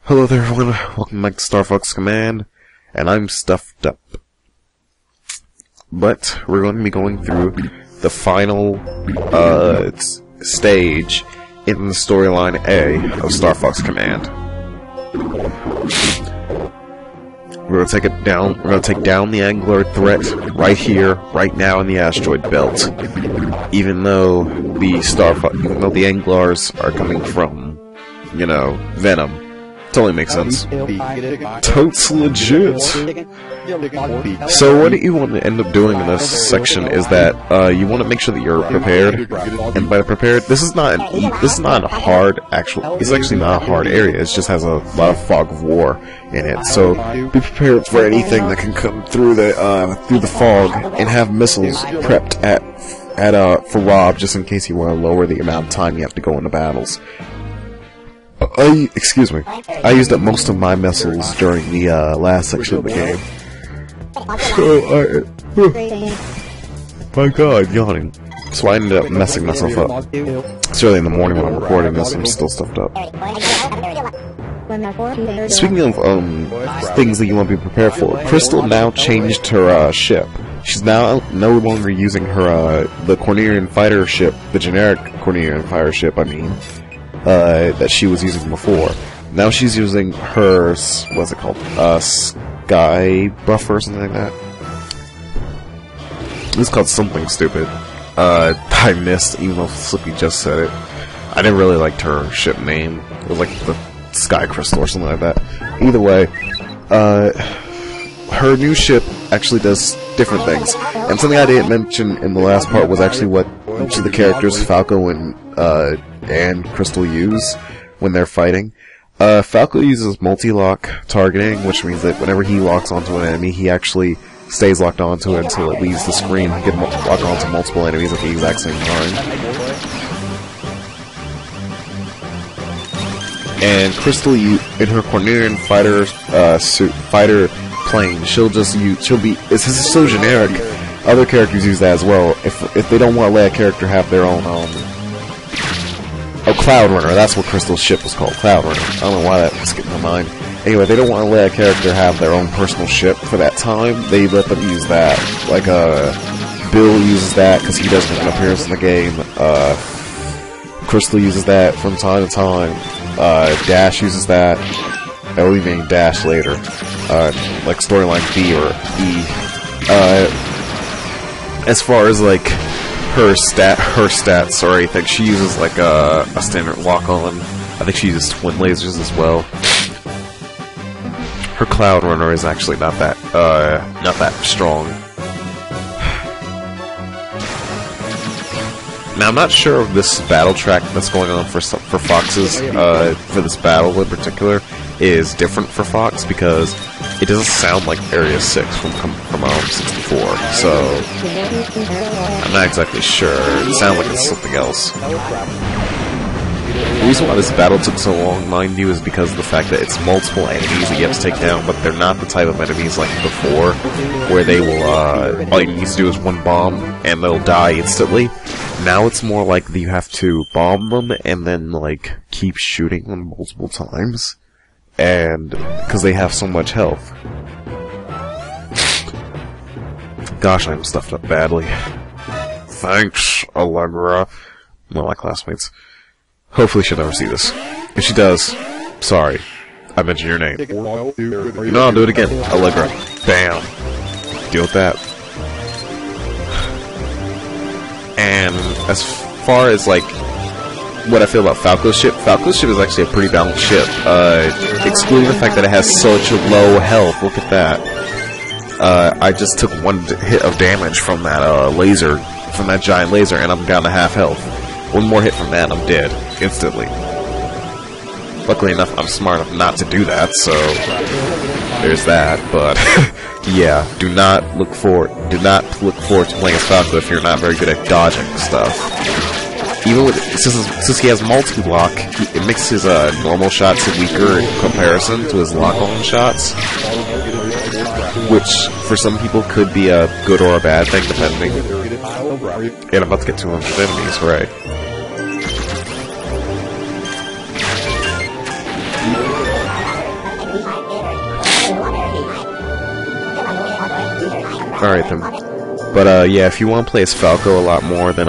Hello there everyone, welcome back to Star Fox Command, and I'm stuffed up. But, we're going to be going through the final, stage in the storyline A of Star Fox Command. We're going to take it down, we're going to take down the Angler threat right here, right now in the asteroid belt. Even though the Anglers are coming from, you know, Venom. Totally makes sense. Totes legit. So what you want to end up doing in this section is that you want to make sure that you're prepared. And by prepared, this is not a hard it's actually not a hard area. It just has a lot of fog of war in it. So be prepared for anything that can come through the fog, and have missiles prepped for Rob, just in case you want to lower the amount of time you have to go into battles. Excuse me. I used up most of my missiles during the last section of the game. My god, yawning. So I ended up messing myself up. It's early in the morning when I'm recording this, I'm still stuffed up. Speaking of things that you want to be prepared for, Crystal now changed her ship. She's now no longer using her the Cornerian fighter ship, the generic Cornerian fighter ship, I mean. That she was using before. Now she's using her, what's it called? Sky Buffer or something like that. It's called something stupid. I missed, even though Slippy just said it. I didn't really like her ship name. It was like the Sky Crystal or something like that. Either way, her new ship actually does different things. And something I didn't mention in the last part was actually what each of the characters, Falco and Crystal, use when they're fighting. Falco uses multi-lock targeting, which means that whenever he locks onto an enemy, he actually stays locked onto it until it leaves the screen. He can lock onto multiple enemies at the exact same time. And Crystal, in her Cornerian fighter plane, this is so generic. Other characters use that as well. If they don't want to let a character have their own, Cloud Runner, that's what Crystal's ship was called, Cloud Runner. I don't know why that skipped my mind. Anyway, they don't want to let a character have their own personal ship for that time. They let them use that. Like, Bill uses that because he doesn't have an appearance in the game. Crystal uses that from time to time. Dash uses that. I will be named Dash later. Like storyline B or E. As far as, like, her stats or anything, she uses like a standard lock-on. I think she uses twin lasers as well. Her Cloud Runner is actually not that strong. Now I'm not sure if this battle track that's going on for Fox's for this battle in particular is different for Fox, because it doesn't sound like Area 6 from 64, so I'm not exactly sure. It sounds like it's something else. The reason why this battle took so long, mind you, is because of the fact that it's multiple enemies that you have to take down, but they're not the type of enemies like before, where they will, all you need to do is one bomb, and they'll die instantly. Now it's more like you have to bomb them, and then, like, keep shooting them multiple times. And because they have so much health. Gosh, I'm stuffed up badly. Thanks, Allegra. One of my classmates. Hopefully she'll never see this. If she does, sorry. I mentioned your name. No, I'll do it again. Allegra. Bam. Deal with that. And as far as, like, what I feel about Falco's ship is actually a pretty balanced ship. Excluding the fact that it has such a low health. Look at that. I just took one hit of damage from that laser, from that giant laser, and I'm down to half health. One more hit from that, and I'm dead instantly. Luckily enough, I'm smart enough not to do that, so there's that. But yeah, do not look forward to playing as Falco if you're not very good at dodging stuff. Even with, since he has multi-block, it makes his normal shots weaker in comparison to his lock-on shots, which for some people could be a good or a bad thing, depending. And I'm about to get 200 enemies, right? Alright then. But yeah, if you want to play as Falco a lot more, then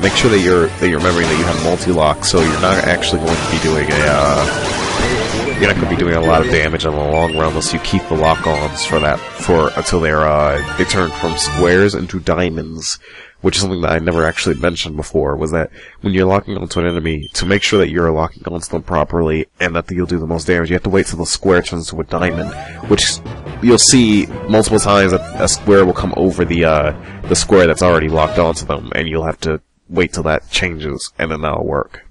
make sure that you're remembering that you have multi-lock, so you're not actually going to be doing you're not going to be doing a lot of damage in the long run unless you keep the lock-ons until they turn from squares into diamonds, which is something that I never actually mentioned before, was that when you're locking onto an enemy, to make sure that you're locking onto them properly and that you'll do the most damage, you have to wait till the square turns to a diamond, which you'll see multiple times that a square will come over the square that's already locked onto them, and you'll have to wait till that changes, and then that'll work.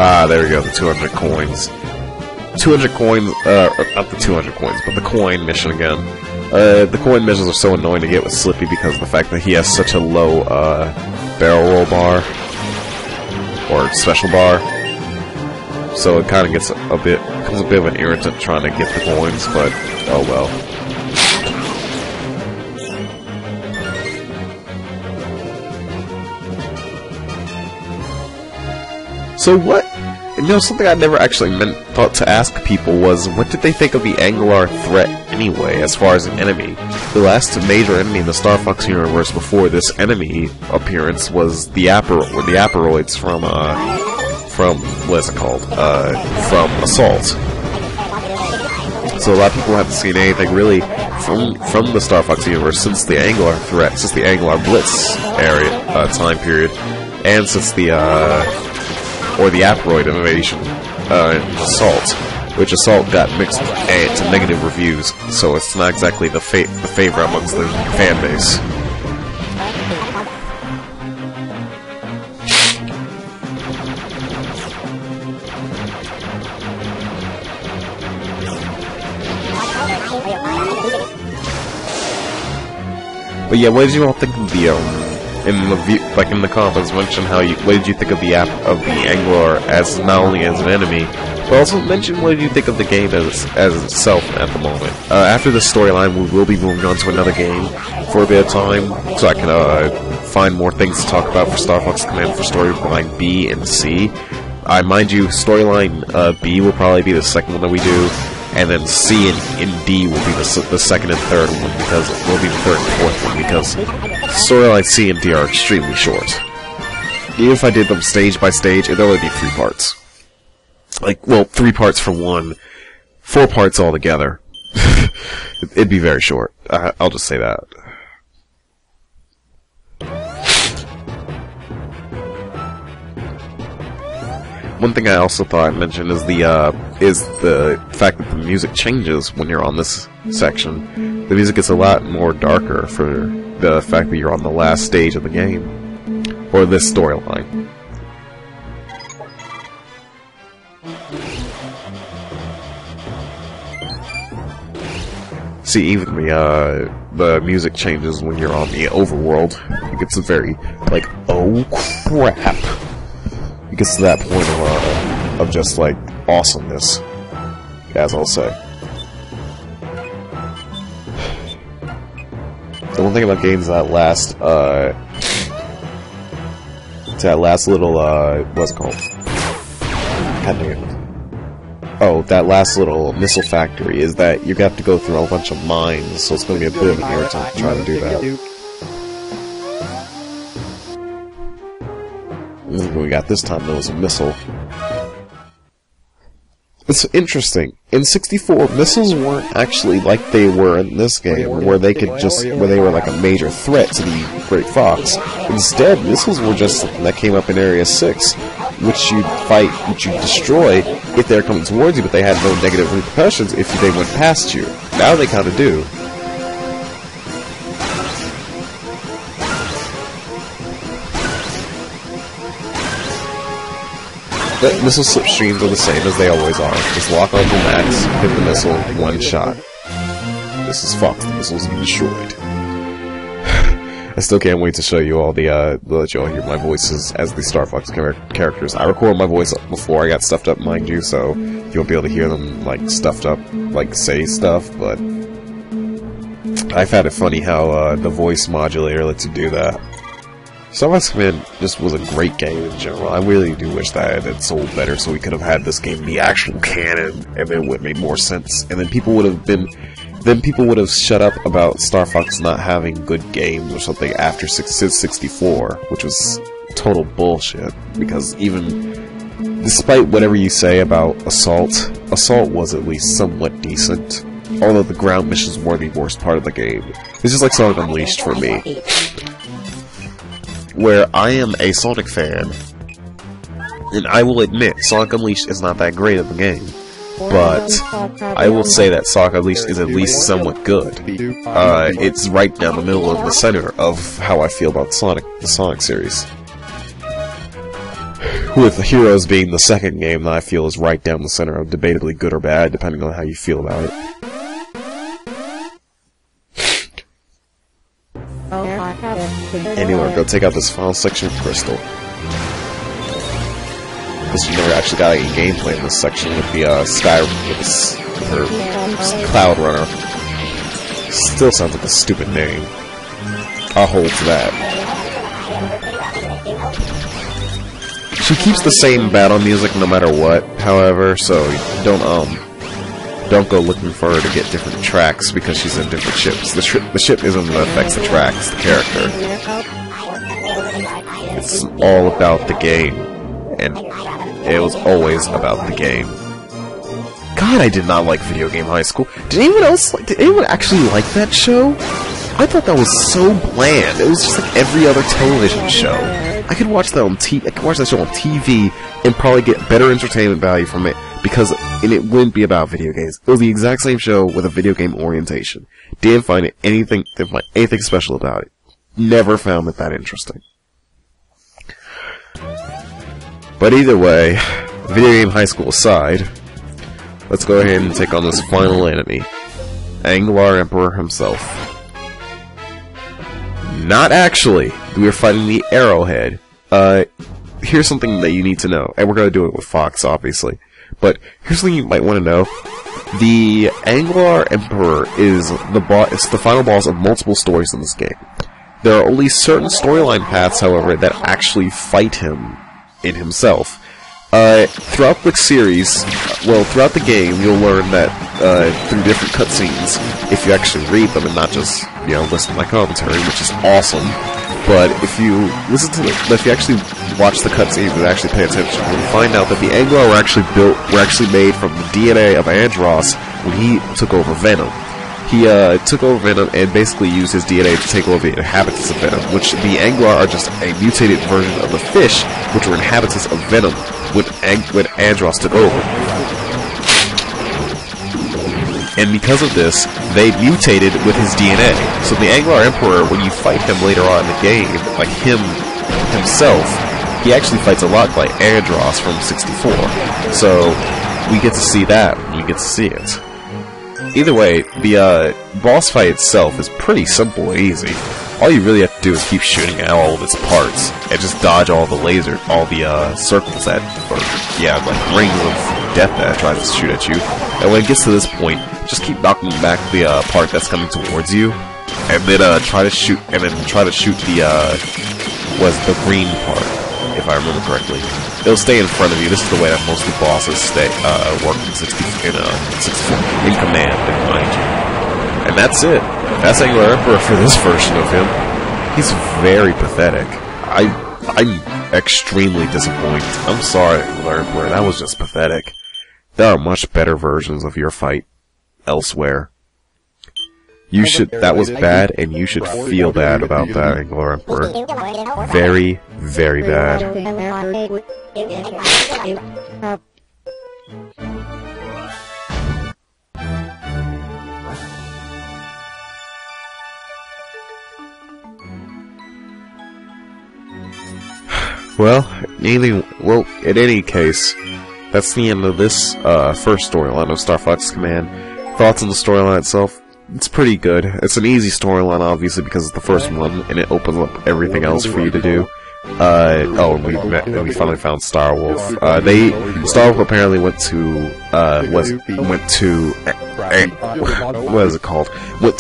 Ah, there we go, the 200 coins. 200 coins, not the 200 coins, but the coin mission again. The coin missions are so annoying to get with Slippy because of the fact that he has such a low, barrel roll bar, or special bar. So it kind of gets becomes a bit of an irritant trying to get the coins, but oh well. So what? You know, something I never actually thought to ask people was, what did they think of the Anglar threat anyway, as far as an enemy? The last major enemy in the Star Fox universe before this enemy appearance was the Aperoids from what is it called? From Assault. So a lot of people haven't seen anything really from the Star Fox universe since the Anglar threat, since the Anglar Blitz time period, and since the Aperoid invasion Assault, which Assault got mixed to negative reviews, so it's not exactly the favorite amongst the fan base. But yeah, what did you all think of the in the comments, mention what did you think of the Anglar as not only as an enemy, but also mention what did you think of the game as itself at the moment. After this storyline, we will be moving on to another game for a bit of time, so I can find more things to talk about for Star Fox Command for Storyline B and C. Mind you, Storyline B will probably be the second one that we do, and then C and D will be the second and third one, because it will be the third and fourth one, because Storyline C and D are extremely short. Even if I did them stage by stage, it'd only be 3 parts. Like, well, 3 parts for one, 4 parts altogether. It'd be very short. I'll just say that. One thing I also thought I'd mention is the fact that the music changes when you're on this section. The music gets a lot more darker for the fact that you're on the last stage of the game, or this storyline. See, even the music changes when you're on the overworld. It gets very, like, oh crap. It gets to that point of just, like, awesomeness, as I'll say. The one thing about games that last little, what's it called? God damn it. Oh, that last little missile factory is that you have to go through a bunch of mines, so it's going to be a bit of an irritant to try to do that. What we got this time, though, is a missile. It's interesting. In 64, missiles weren't actually like they were in this game, where they were like a major threat to the Great Fox. Instead, missiles were just something that came up in Area 6, which you'd fight, which you'd destroy if they're coming towards you, but they had no negative repercussions if they went past you. Now they kind of do. The missile slipstreams are the same as they always are. Just lock onto max, hit the missile, one shot. This is Fox, the missiles be destroyed. I still can't wait to show you all let you all hear my voices as the Star Fox characters. I record my voice before I got stuffed up, mind you, so you won't be able to hear them, like, stuffed up, like, say stuff, but I've had it funny how, the voice modulator lets you do that. Star Fox Command just was a great game in general. I really do wish that it had sold better, so we could have had this game be actual canon, and then it would have made more sense. And then people would have shut up about Star Fox not having good games or something after Civ 64, which was total bullshit. Because even despite whatever you say about Assault was at least somewhat decent. Although the ground missions were the worst part of the game. It's just like Sonic Unleashed for me, where I am a Sonic fan, and I will admit Sonic Unleashed is not that great of a game, but I will say that Sonic Unleashed is at least somewhat good. It's right down the middle of the center of how I feel about the Sonic series. With Heroes being the second game that I feel is right down the center of debatably good or bad, depending on how you feel about it. Anyway, go take out this final section of Crystal. Because you never actually got any gameplay in this section with the Cloud Runner. Still sounds like a stupid name. I'll hold to that. She keeps the same battle music no matter what, however, so don't go looking for her to get different tracks because she's in different ships. The ship isn't what affects the track, it's the character. It's all about the game, and it was always about the game. God, I did not like Video Game High School. Did anyone actually like that show? I thought that was so bland. It was just like every other television show. I could watch that show on TV and probably get better entertainment value from it and it wouldn't be about video games. It was the exact same show with a video game orientation. Didn't find anything special about it. Never found it that interesting. But either way, Video Game High School aside, let's go ahead and take on this final enemy, Anglar Emperor himself. Not actually. We are fighting the Arrowhead. Here's something that you need to know, and we're going to do it with Fox, obviously. But here's something you might want to know. The Anglar Emperor is the final boss of multiple stories in this game. There are only certain storyline paths, however, that actually fight him in himself. Throughout the series, throughout the game, you'll learn that through different cutscenes, if you actually read them and not just, listen to my commentary, which is awesome. But if you actually watch the cutscenes and actually pay attention, you'll find out that the Anglar were actually made from the DNA of Andross when he took over Venom. He took over Venom and basically used his DNA to take over the inhabitants of Venom, which the Anglar are just a mutated version of the fish, which were inhabitants of Venom when Andross took over. And because of this, they mutated with his DNA. So the Anglar Emperor, when you fight him later on in the game, like himself, he actually fights a lot like Andross from 64. So we get to see that when we get to see it. Either way, the boss fight itself is pretty simple and easy. All you really have to do is keep shooting at all of its parts, and just dodge all the circles like rings of death that tries to shoot at you. And when it gets to this point, just keep knocking back the part that's coming towards you, and then try to shoot the green part, if I remember correctly. It'll stay in front of you. This is the way that most of the bosses work in 64 in command, mind you. And that's it. That's Anglar Emperor for this version of him. He's very pathetic. I'm extremely disappointed. I'm sorry, Anglar Emperor. That was just pathetic. There are much better versions of your fight elsewhere. That was bad, and you should feel bad about that, Anglar Emperor. Very, very bad. In any case, that's the end of this first storyline of Star Fox Command. Thoughts on the storyline itself? It's pretty good. It's an easy storyline, obviously, because it's the first one, and it opens up everything else for you to do. And we finally found Starwolf. Starwolf apparently went to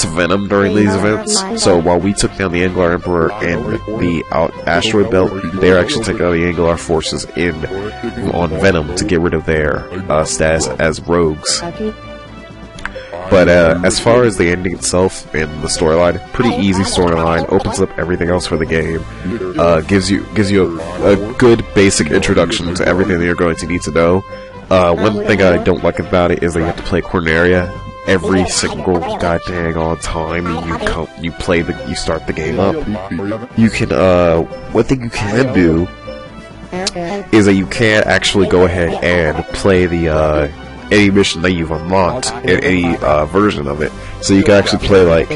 Venom during these events. So while we took down the Anglar Emperor and the asteroid belt, they are actually taking out the Anglar forces on Venom to get rid of their status as rogues. But as far as the ending itself and the storyline, pretty easy storyline, opens up everything else for the game, gives you a good basic introduction to everything that you're going to need to know. One thing I don't like about it is that you have to play Corneria every single goddamn on time you start the game up. You can one thing you can do is that you can actually go ahead and play the any mission that you've unlocked in any version of it. So you can actually play, like,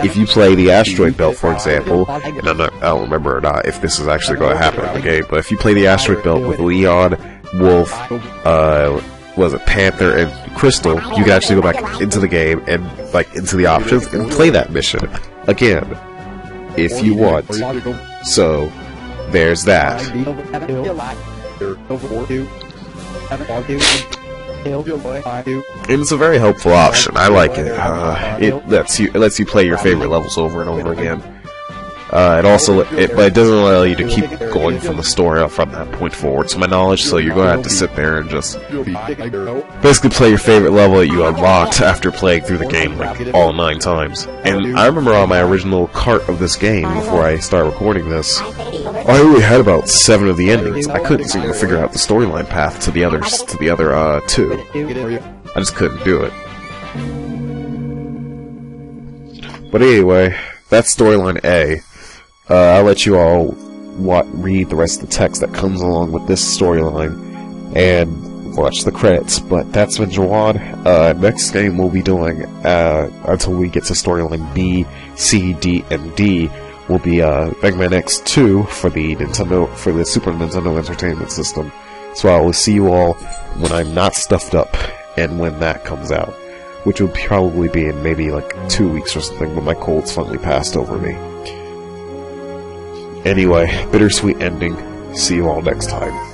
if you play the Asteroid Belt, for example, and I don't remember or not if this is actually going to happen in the game, but if you play the Asteroid Belt with Leon, Wolf, Panther, and Crystal, you can actually go back into the game and, like, into the options and play that mission again, if you want. So, there's that. And it's a very helpful option. I like it. It lets you play your favorite levels over and over again. But it doesn't allow you to keep going from the story from that point forward, to my knowledge. So you're going to have to sit there and just basically play your favorite level that you unlocked after playing through the game like all 9 times. And I remember on my original cart of this game before I started recording this, I only had about 7 of the endings. I couldn't seem to figure out the storyline path to the other 2. I just couldn't do it. But anyway, that's storyline A. I'll let you all read the rest of the text that comes along with this storyline and watch the credits. But that's been Jawad. Next game we'll be doing until we get to storyline B, C, D, and D will be Mega Man X2 for the Super Nintendo Entertainment System. So I will see you all when I'm not stuffed up and when that comes out, which will probably be in maybe like 2 weeks or something when my cold's finally passed over me. Anyway, bittersweet ending. See you all next time.